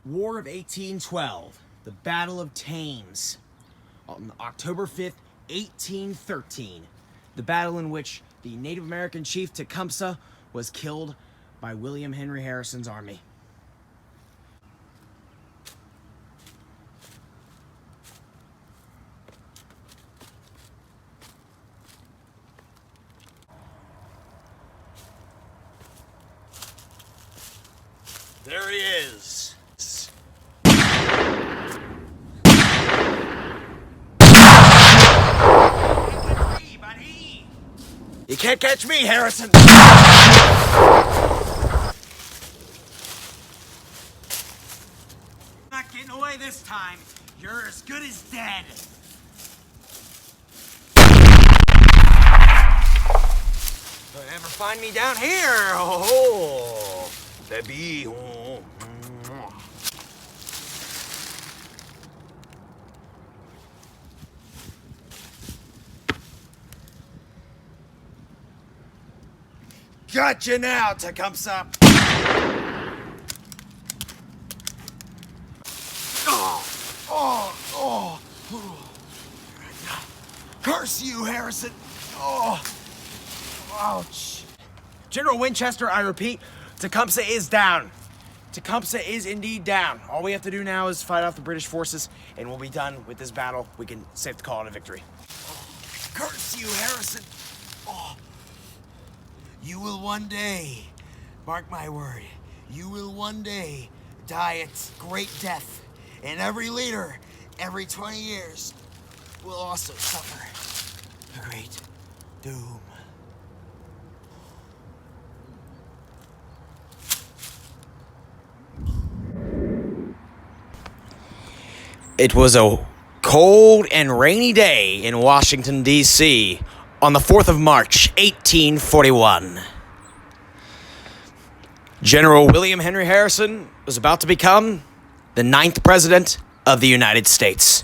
War of 1812, the Battle of Thames, on October 5th, 1813. The battle in which the Native American chief Tecumseh was killed by William Henry Harrison's army. There he is. You can't catch me, Harrison! Not getting away this time. You're as good as dead. Don't ever find me down here. Oh, baby. Gotcha now, Tecumseh! Oh! Curse you, Harrison! Oh! Ouch! General Winchester, I repeat, Tecumseh is down. Tecumseh is indeed down. All we have to do now is fight off the British forces, and we'll be done with this battle. We can safely call it a victory. Curse you, Harrison! Oh. You will one day, mark my word, you will one day die a great death. And every leader, every 20 years, will also suffer a great doom. It was a cold and rainy day in Washington, D.C., on the 4th of March, 1841. General William Henry Harrison was about to become the 9th President of the United States.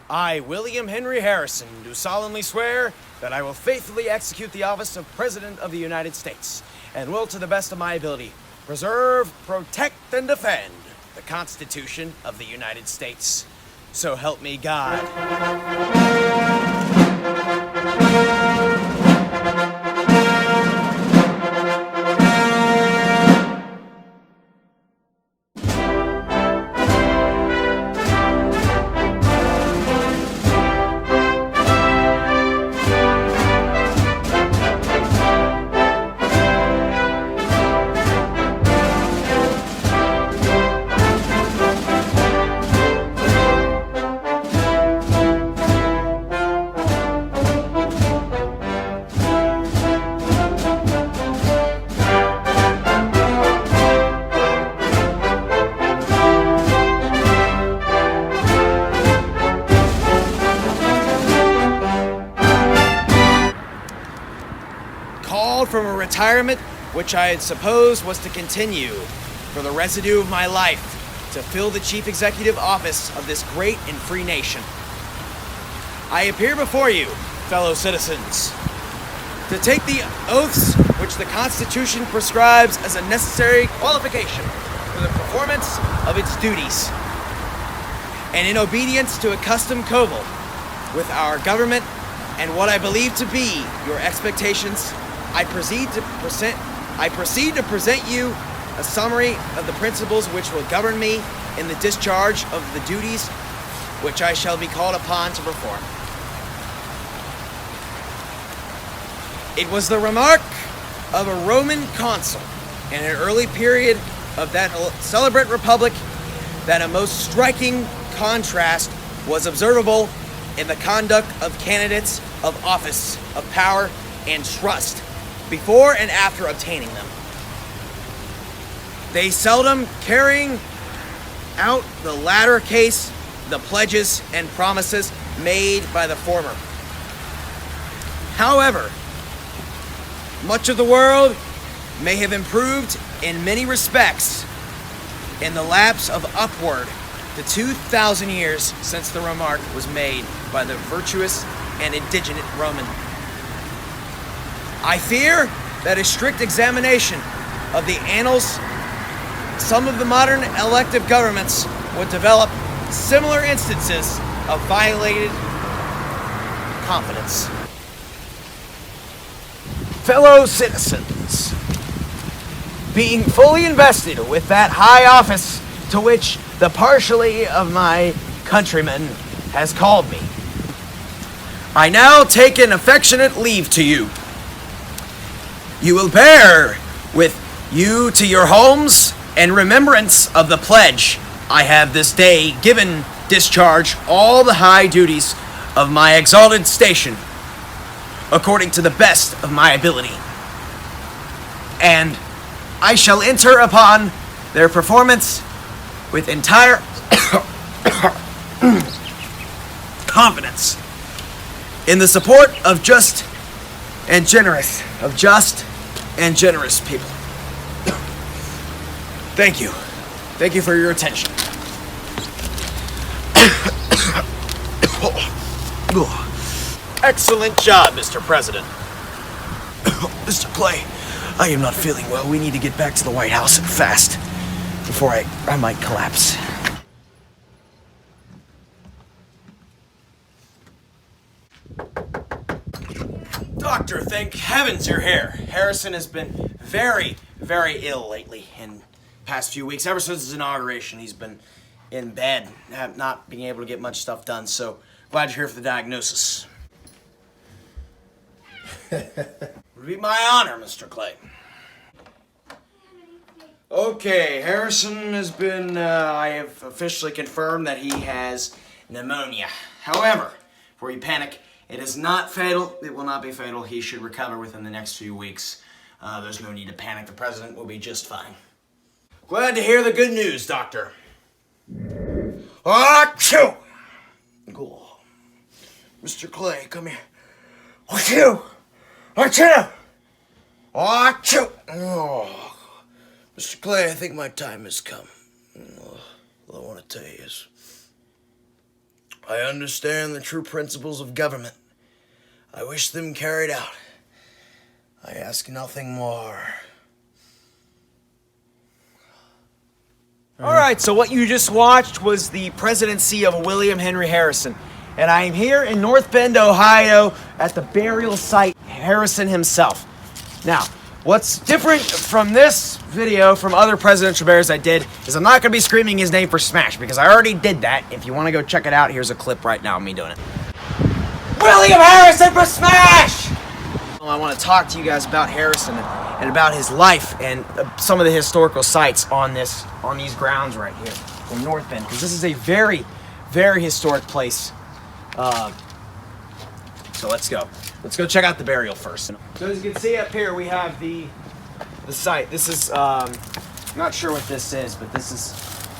I, William Henry Harrison, do solemnly swear that I will faithfully execute the office of President of the United States and will, to the best of my ability, preserve, protect, and defend the Constitution of the United States. So help me God. From a retirement which I had supposed was to continue for the residue of my life to fill the chief executive office of this great and free nation. I appear before you, fellow citizens, to take the oaths which the Constitution prescribes as a necessary qualification for the performance of its duties. And in obedience to a custom coeval with our government and what I believe to be your expectations, I proceed to present you a summary of the principles which will govern me in the discharge of the duties which I shall be called upon to perform. It was the remark of a Roman consul in an early period of that celebrate republic that a most striking contrast was observable in the conduct of candidates of office, of power, and trust before and after obtaining them. They seldom carrying out the latter case the pledges and promises made by the former. However, much of the world may have improved in many respects in the lapse of upward to 2,000 years since the remark was made by the virtuous and indignant Roman. I fear that a strict examination of the annals, some of the modern elective governments would develop similar instances of violated confidence. Fellow citizens, being fully invested with that high office to which the partially of my countrymen has called me, I now take an affectionate leave to you. You will bear with you to your homes in remembrance of the pledge I have this day given discharge all the high duties of my exalted station according to the best of my ability. And I shall enter upon their performance with entire confidence in the support of just and generous people. Thank you. Thank you for your attention. Excellent job, Mr. President. Mr. Clay, I am not feeling well. We need to get back to the White House fast before I might collapse. Doctor, thank heavens you're here. Harrison has been very, very ill lately in the past few weeks. Ever since his inauguration, he's been in bed, not being able to get much stuff done. So glad you're here for the diagnosis. It would be my honor, Mr. Clay. Okay, Harrison has been, I have officially confirmed that he has pneumonia. However, before you panic, it is not fatal. It will not be fatal. He should recover within the next few weeks. There's no need to panic. The president will be just fine. Glad to hear the good news, Doctor. Achoo! Cool. Mr. Clay, come here. Achoo! Achoo! Achoo! Oh. Mr. Clay, I think my time has come. All I want to tell you is, I understand the true principles of government. I wish them carried out. I ask nothing more. All right, so what you just watched was the presidency of William Henry Harrison. And I am here in North Bend, Ohio, at the burial site of Harrison himself. Now, what's different from this video from other presidential burials I did is I'm not going to be screaming his name for smash, because I already did that. If you want to go check it out, here's a clip right now of me doing it. William Harrison for smash! Well, I want to talk to you guys about Harrison and about his life and some of the historical sites on these grounds right here in North Bend, because this is a very, very historic place. So let's go. Let's go check out the burial first. So as you can see up here, we have the site. This is, I'm not sure what this is, but this is,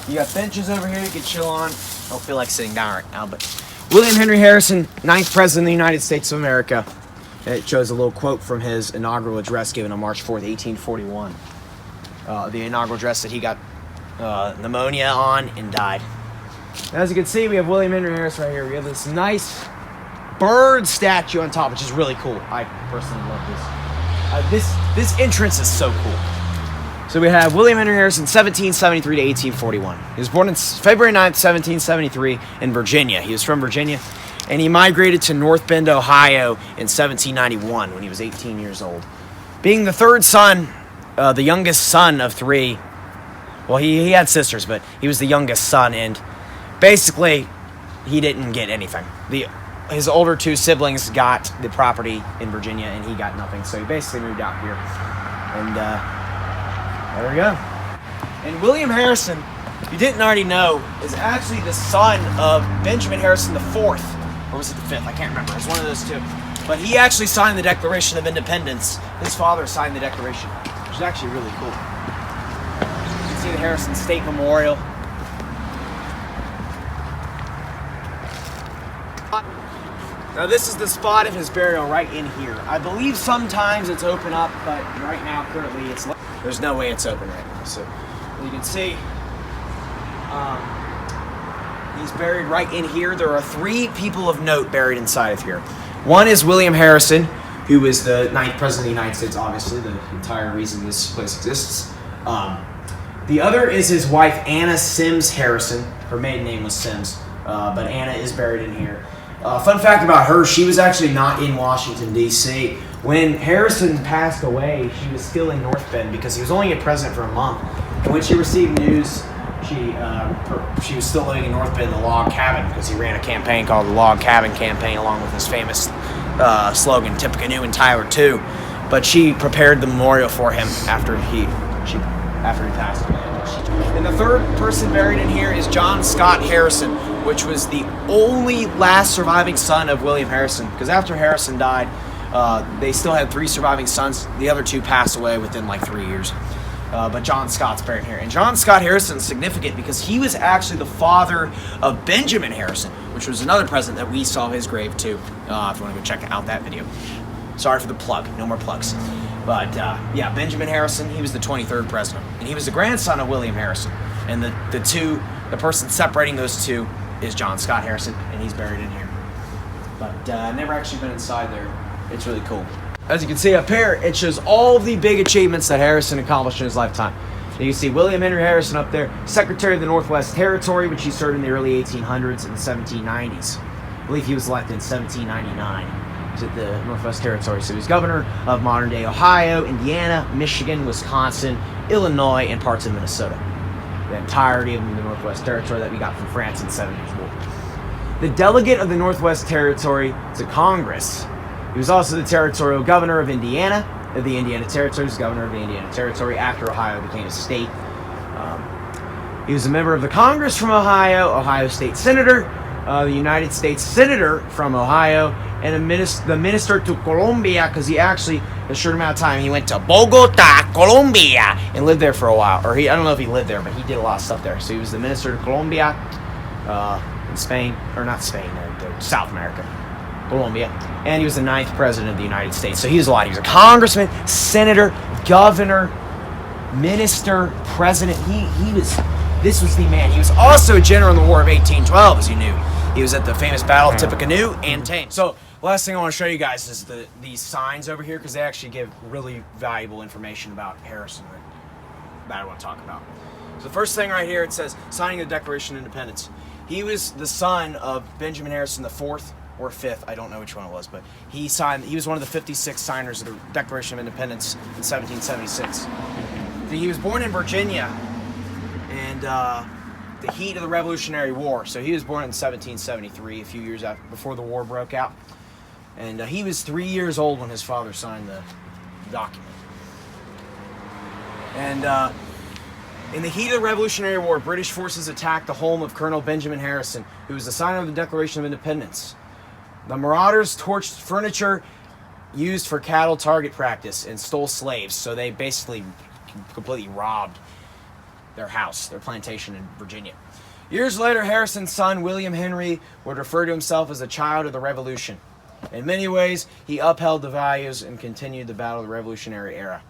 you got benches over here you can chill on. I don't feel like sitting down right now, but William Henry Harrison, 9th President of the United States of America. It shows a little quote from his inaugural address given on March 4th, 1841. The inaugural address that he got pneumonia on and died. As you can see, we have William Henry Harrison right here. We have this nice bird statue on top, which is really cool. I personally love this. This entrance is so cool. So we have William Henry Harrison, 1773 to 1841. He was born on February 9th, 1773 in Virginia. He was from Virginia, and he migrated to North Bend, Ohio in 1791 when he was 18 years old. Being the third son, the youngest son of three, well, he had sisters, but he was the youngest son, and basically, he didn't get anything. His older two siblings got the property in Virginia, and he got nothing. So he basically moved out here. And there we go. And William Harrison, if you didn't already know, is actually the son of Benjamin Harrison IV. Or was it the fifth? I can't remember. It's one of those two. But he actually signed the Declaration of Independence. His father signed the Declaration, which is actually really cool. You can see the Harrison State Memorial. Now this is the spot of his burial right in here. I believe sometimes it's open up, but right now, currently, there's no way it's open right now. So you can see he's buried right in here. There are 3 people of note buried inside of here. One is William Harrison, who was the 9th president of the United States, obviously, the entire reason this place exists. The other is his wife, Anna Sims Harrison. Her maiden name was Sims, but Anna is buried in here. Fun fact about her, she was actually not in Washington, D.C. When Harrison passed away, she was still in North Bend because he was only a president for a month. And when she received news, she was still living in North Bend in the log cabin because he ran a campaign called the Log Cabin Campaign along with his famous slogan, Tippecanoe and Tyler too. But she prepared the memorial for him after he passed away. And the third person buried in here is John Scott Harrison, which was the only last surviving son of William Harrison. Because after Harrison died, they still had 3 surviving sons. The other 2 passed away within like 3 years. But John Scott's buried here. And John Scott Harrison is significant because he was actually the father of Benjamin Harrison, which was another president that we saw his grave too, if you want to go check out that video. Sorry for the plug. No more plugs. But yeah, Benjamin Harrison, he was the 23rd president. And he was the grandson of William Harrison. And the person separating those two is John Scott Harrison, and he's buried in here. But I've never actually been inside there. It's really cool. As you can see up here, it shows all the big achievements that Harrison accomplished in his lifetime. You can see William Henry Harrison up there, Secretary of the Northwest Territory, which he served in the early 1800s and the 1790s. I believe he was elected in 1799 to the Northwest Territory. So he was governor of modern-day Ohio, Indiana, Michigan, Wisconsin, Illinois, and parts of Minnesota. The entirety of the Northwest Territory that we got from France in the 7 Years' War. The delegate of the Northwest Territory to Congress. He was also the territorial governor of Indiana, of the Indiana Territory. He was governor of the Indiana Territory after Ohio became a state. He was a member of the Congress from Ohio, Ohio State Senator, the United States Senator from Ohio, and the minister to Colombia, because he actually, a short amount of time, he went to Bogota, Colombia, and lived there for a while. Or I don't know if he lived there, but he did a lot of stuff there. So he was the minister to Colombia, in Spain, or not Spain, South America, Colombia, and he was the 9th president of the United States. So he was a lot. He was a congressman, senator, governor, minister, president. This was the man. He was also a general in the War of 1812, as you knew. He was at the famous Battle of Tippecanoe and Thames. So, last thing I want to show you guys is these signs over here, because they actually give really valuable information about Harrison that I want to talk about. So the first thing right here, it says, signing the Declaration of Independence. He was the son of Benjamin Harrison IV or 5th, I don't know which one it was, but he was one of the 56 signers of the Declaration of Independence in 1776. So he was born in Virginia, and the heat of the Revolutionary War. So he was born in 1773, a few years before the war broke out. And he was 3 years old when his father signed the document. And in the heat of the Revolutionary War, British forces attacked the home of Colonel Benjamin Harrison, who was the signer of the Declaration of Independence. The marauders torched furniture used for cattle target practice and stole slaves. So they basically completely robbed their house, their plantation in Virginia. Years later, Harrison's son, William Henry, would refer to himself as a child of the Revolution. In many ways, he upheld the values and continued the battle of the Revolutionary era.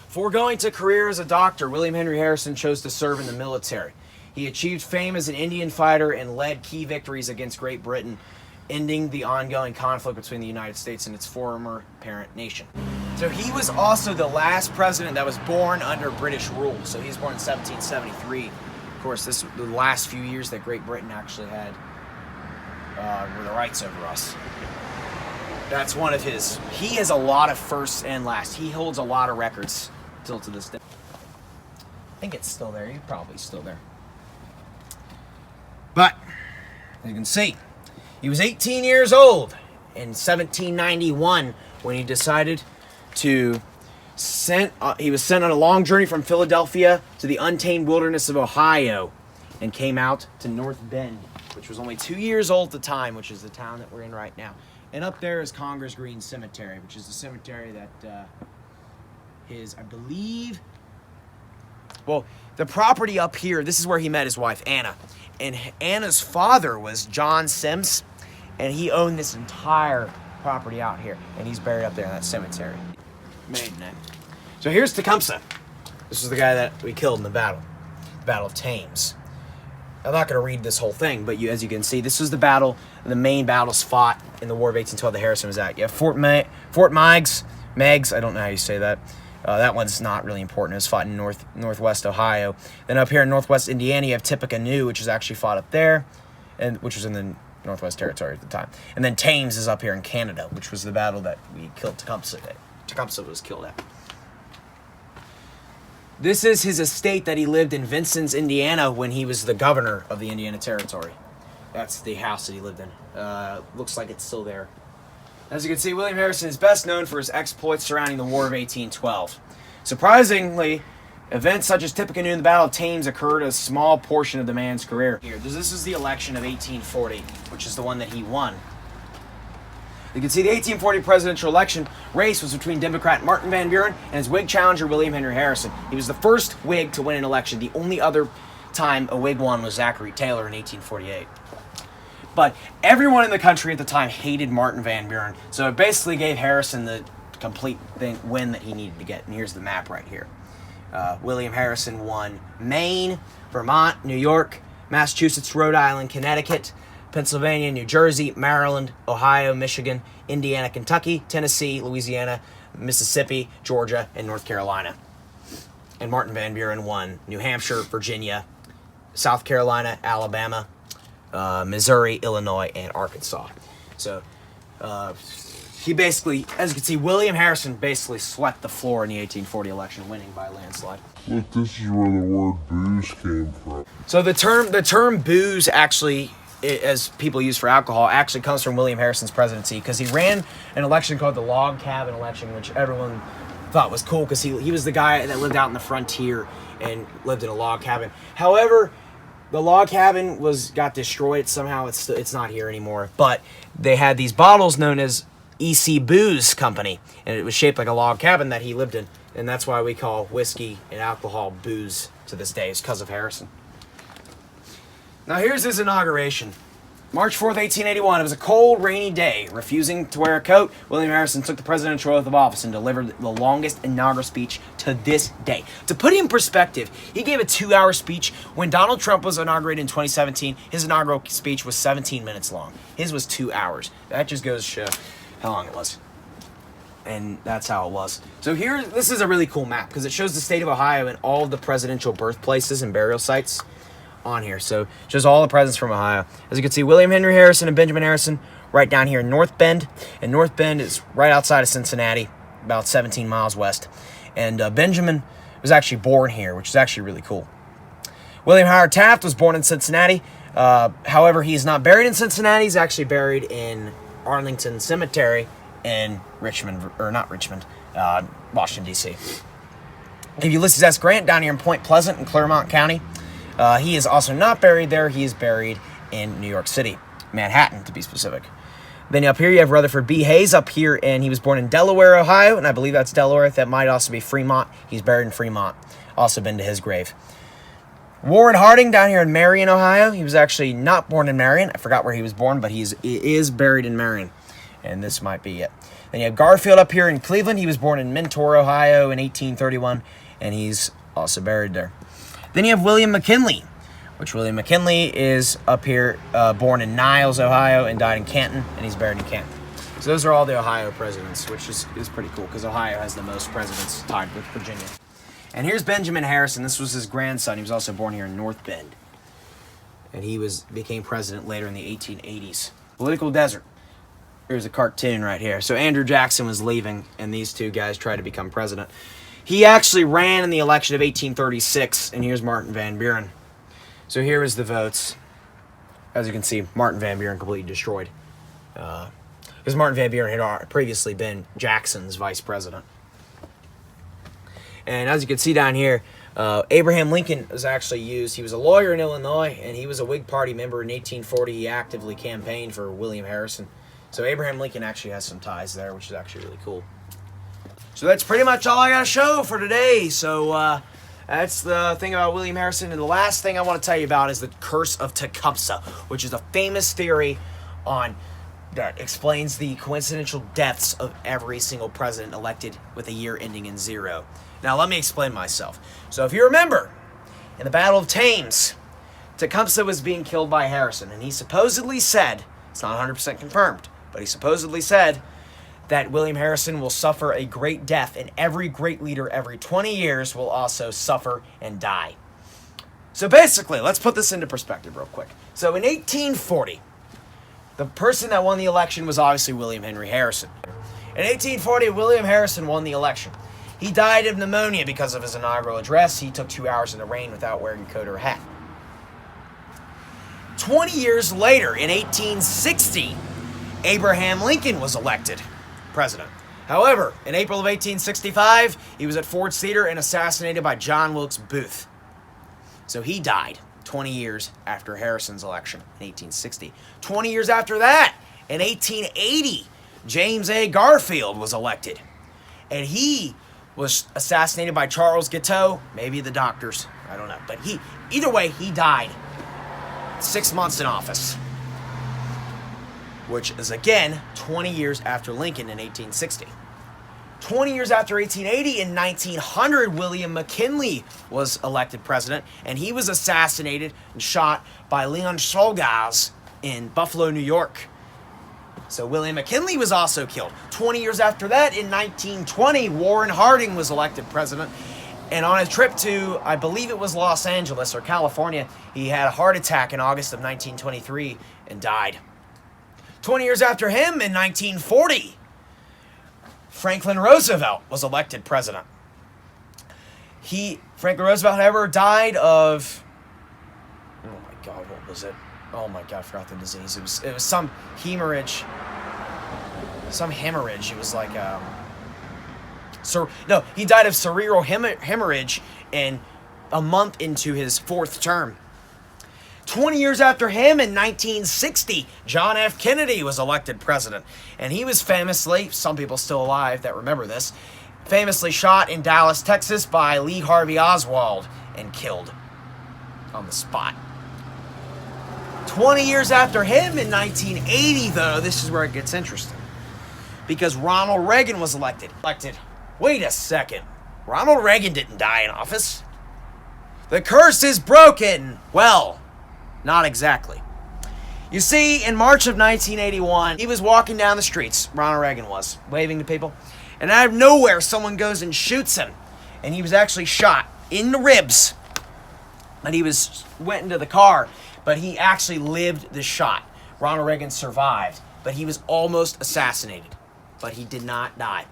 Foregoing to career as a doctor, William Henry Harrison chose to serve in the military. He achieved fame as an Indian fighter and led key victories against Great Britain, ending the ongoing conflict between the United States and its former parent nation. So he was also the last president that was born under British rule. So he was born in 1773. Of course, the last few years that Great Britain actually had were the rights over us. That's one of his. He has a lot of firsts and last. He holds a lot of records still to this day. I think it's still there. He's probably still there. But, as you can see, he was 18 years old in 1791 when he decided to he was sent on a long journey from Philadelphia to the untamed wilderness of Ohio and came out to North Bend, which was only 2 years old at the time, which is the town that we're in right now. And up there is Congress Green Cemetery, which is the cemetery that I believe, well, the property up here, this is where he met his wife, Anna. And Anna's father was John Sims, and he owned this entire property out here, and he's buried up there in that cemetery. Maiden name. So here's Tecumseh. This is the guy that we killed in the Battle of Thames. I'm not going to read this whole thing, but as you can see, this is the battle, the main battles fought in the War of 1812 that Harrison was at. You have Fort Meigs, I don't know how you say that. That one's not really important. It was fought in northwest Ohio. Then up here in northwest Indiana, you have Tippecanoe, which is actually fought up there, and which was in the Northwest Territory at the time. And then Thames is up here in Canada, which was the battle that we killed Tecumseh at. Tecumseh was killed at. This is his estate that he lived in Vincennes, Indiana, when he was the governor of the Indiana Territory. That's the house that he lived in. Looks like it's still there. As you can see, William Harrison is best known for his exploits surrounding the War of 1812. Surprisingly, events such as Tippecanoe and the Battle of Thames occurred a small portion of the man's career. Here, this is the election of 1840, which is the one that he won. You can see the 1840 presidential election race was between Democrat Martin Van Buren and his Whig challenger William Henry Harrison. He was the first Whig to win an election. The only other time a Whig won was Zachary Taylor in 1848. But everyone in the country at the time hated Martin Van Buren, so it basically gave Harrison the complete win that he needed to get. And here's the map right here. William Harrison won Maine, Vermont, New York, Massachusetts, Rhode Island, Connecticut, Pennsylvania, New Jersey, Maryland, Ohio, Michigan, Indiana, Kentucky, Tennessee, Louisiana, Mississippi, Georgia, and North Carolina. And Martin Van Buren won New Hampshire, Virginia, South Carolina, Alabama, Missouri, Illinois, and Arkansas. So he basically, as you can see, William Harrison basically swept the floor in the 1840 election, winning by a landslide. Look, this is where the word booze came from. So the term booze actually, as people use for alcohol, actually comes from William Harrison's presidency, because he ran an election called the Log Cabin election, which everyone thought was cool because he was the guy that lived out in the frontier and lived in a log cabin. However, the log cabin got destroyed. Somehow it's not here anymore. But they had these bottles known as E.C. Booze Company, and it was shaped like a log cabin that he lived in, and that's why we call whiskey and alcohol booze to this day. It's because of Harrison. Now here's his inauguration. March 4th, 1881. It was a cold, rainy day. Refusing to wear a coat, William Harrison took the presidential oath of office and delivered the longest inaugural speech to this day. To put it in perspective, he gave a 2-hour speech. When Donald Trump was inaugurated in 2017, his inaugural speech was 17 minutes long. His was 2 hours. That just goes to show how long it was. And that's how it was. So this is a really cool map because it shows the state of Ohio and all of the presidential birthplaces and burial sites on here. So just all the presidents from Ohio. As you can see, William Henry Harrison and Benjamin Harrison right down here in North Bend. And North Bend is right outside of Cincinnati, about 17 miles west. And Benjamin was actually born here, which is actually really cool. William Howard Taft was born in Cincinnati. However, he's not buried in Cincinnati. He's actually buried in Arlington Cemetery in Washington, D.C. If Ulysses S. Grant down here in Point Pleasant in Clermont County. He is also not buried there. He is buried in New York City, Manhattan to be specific. Then up here you have Rutherford B. Hayes up here, and he was born in Delaware, Ohio, and I believe that's Delaware. That might also be Fremont. He's buried in Fremont. Also been to his grave. Warren Harding down here in Marion, Ohio. He was actually not born in Marion. I forgot where he was born, but he is buried in Marion, and this might be it. Then you have Garfield up here in Cleveland. He was born in Mentor, Ohio in 1831, and he's also buried there. Then you have William McKinley, which William McKinley is up here, born in Niles, Ohio, and died in Canton, and he's buried in Canton. So those are all the Ohio presidents, which is pretty cool, because Ohio has the most presidents tied with Virginia. And here's Benjamin Harrison. This was his grandson. He was also born here in North Bend. And he became president later in the 1880s. Political desert. Here's a cartoon right here. So Andrew Jackson was leaving, and these two guys tried to become president. He actually ran in the election of 1836, and here's Martin Van Buren. So here is the votes. As you can see, Martin Van Buren completely destroyed. Because Martin Van Buren had previously been Jackson's vice president. And as you can see down here, Abraham Lincoln was actually used. He was a lawyer in Illinois, and he was a Whig Party member in 1840. He actively campaigned for William Harrison. So Abraham Lincoln actually has some ties there, which is actually really cool. So that's pretty much all I got to show for today. So that's the thing about William Harrison. And the last thing I want to tell you about is the Curse of Tecumseh, which is a famous theory that explains the coincidental deaths of every single president elected with a year ending in 0. Now, let me explain myself. So if you remember, in the Battle of Thames, Tecumseh was being killed by Harrison, and he supposedly said, it's not 100% confirmed, but he supposedly said that William Harrison will suffer a great death, and every great leader every 20 years will also suffer and die. So basically, let's put this into perspective real quick. So in 1840, the person that won the election was obviously William Henry Harrison. In 1840, William Harrison won the election. He died of pneumonia because of his inaugural address. He took 2 hours in the rain without wearing a coat or a hat. 20 years later, in 1860, Abraham Lincoln was elected president. However, in April of 1865, he was at Ford's Theater and assassinated by John Wilkes Booth. So he died 20 years after Harrison's election in 1860. 20 years after that, in 1880, James A. Garfield was elected. And he was assassinated by Charles Guiteau, maybe the doctors, I don't know. But either way, he died 6 months in office, which is again 20 years after Lincoln in 1860. 20 years after 1880, in 1900, William McKinley was elected president, and he was assassinated and shot by Leon Czolgosz in Buffalo, New York. So William McKinley was also killed. 20 years after that, in 1920, Warren Harding was elected president. And on a trip to, I believe it was Los Angeles or California, he had a heart attack in August of 1923 and died. 20 years after him, in 1940, Franklin Roosevelt was elected president. Franklin Roosevelt, however, died of, oh my God, what was it? Oh my God, I forgot the disease. It was some hemorrhage. Some hemorrhage. It was like, he died of cerebral hemorrhage in a month into his 4th term. 20 years after him, in 1960, John F. Kennedy was elected president. And he was famously, some people still alive that remember this, famously shot in Dallas, Texas by Lee Harvey Oswald and killed on the spot. 20 years after him, in 1980, though, this is where it gets interesting. Because Ronald Reagan was elected. Wait a second. Ronald Reagan didn't die in office. The curse is broken. Well, not exactly. You see, in March of 1981, he was walking down the streets, Ronald Reagan was, waving to people. And out of nowhere, someone goes and shoots him. And he was actually shot in the ribs. And he went into the car. But he actually lived the shot. Ronald Reagan survived, but he was almost assassinated. But he did not die.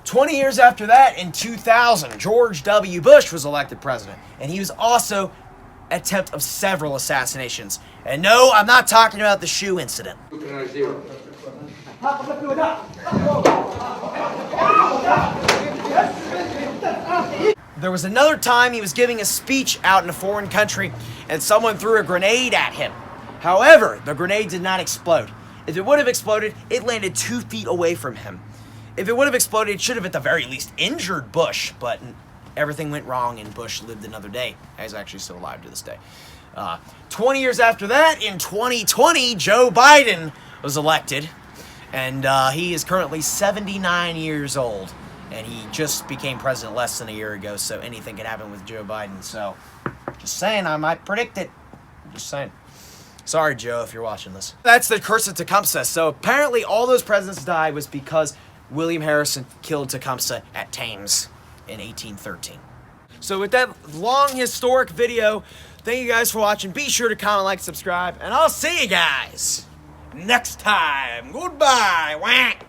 20 years after that, in 2000, George W. Bush was elected president. And he was also attempt of several assassinations. And no, I'm not talking about the shoe incident. There was another time he was giving a speech out in a foreign country and someone threw a grenade at him. However, the grenade did not explode. If it would have exploded, it landed 2 feet away from him. If it would have exploded, it should have at the very least injured Bush, but everything went wrong and Bush lived another day. He's actually still alive to this day. 20 years after that, in 2020, Joe Biden was elected, and he is currently 79 years old. And he just became president less than a year ago, so anything can happen with Joe Biden. So, just saying, I might predict it. Just saying. Sorry, Joe, if you're watching this. That's the Curse of Tecumseh. So, apparently, all those presidents died was because William Harrison killed Tecumseh at Thames in 1813. So, with that long, historic video, thank you guys for watching. Be sure to comment, like, subscribe, and I'll see you guys next time. Goodbye. Whack.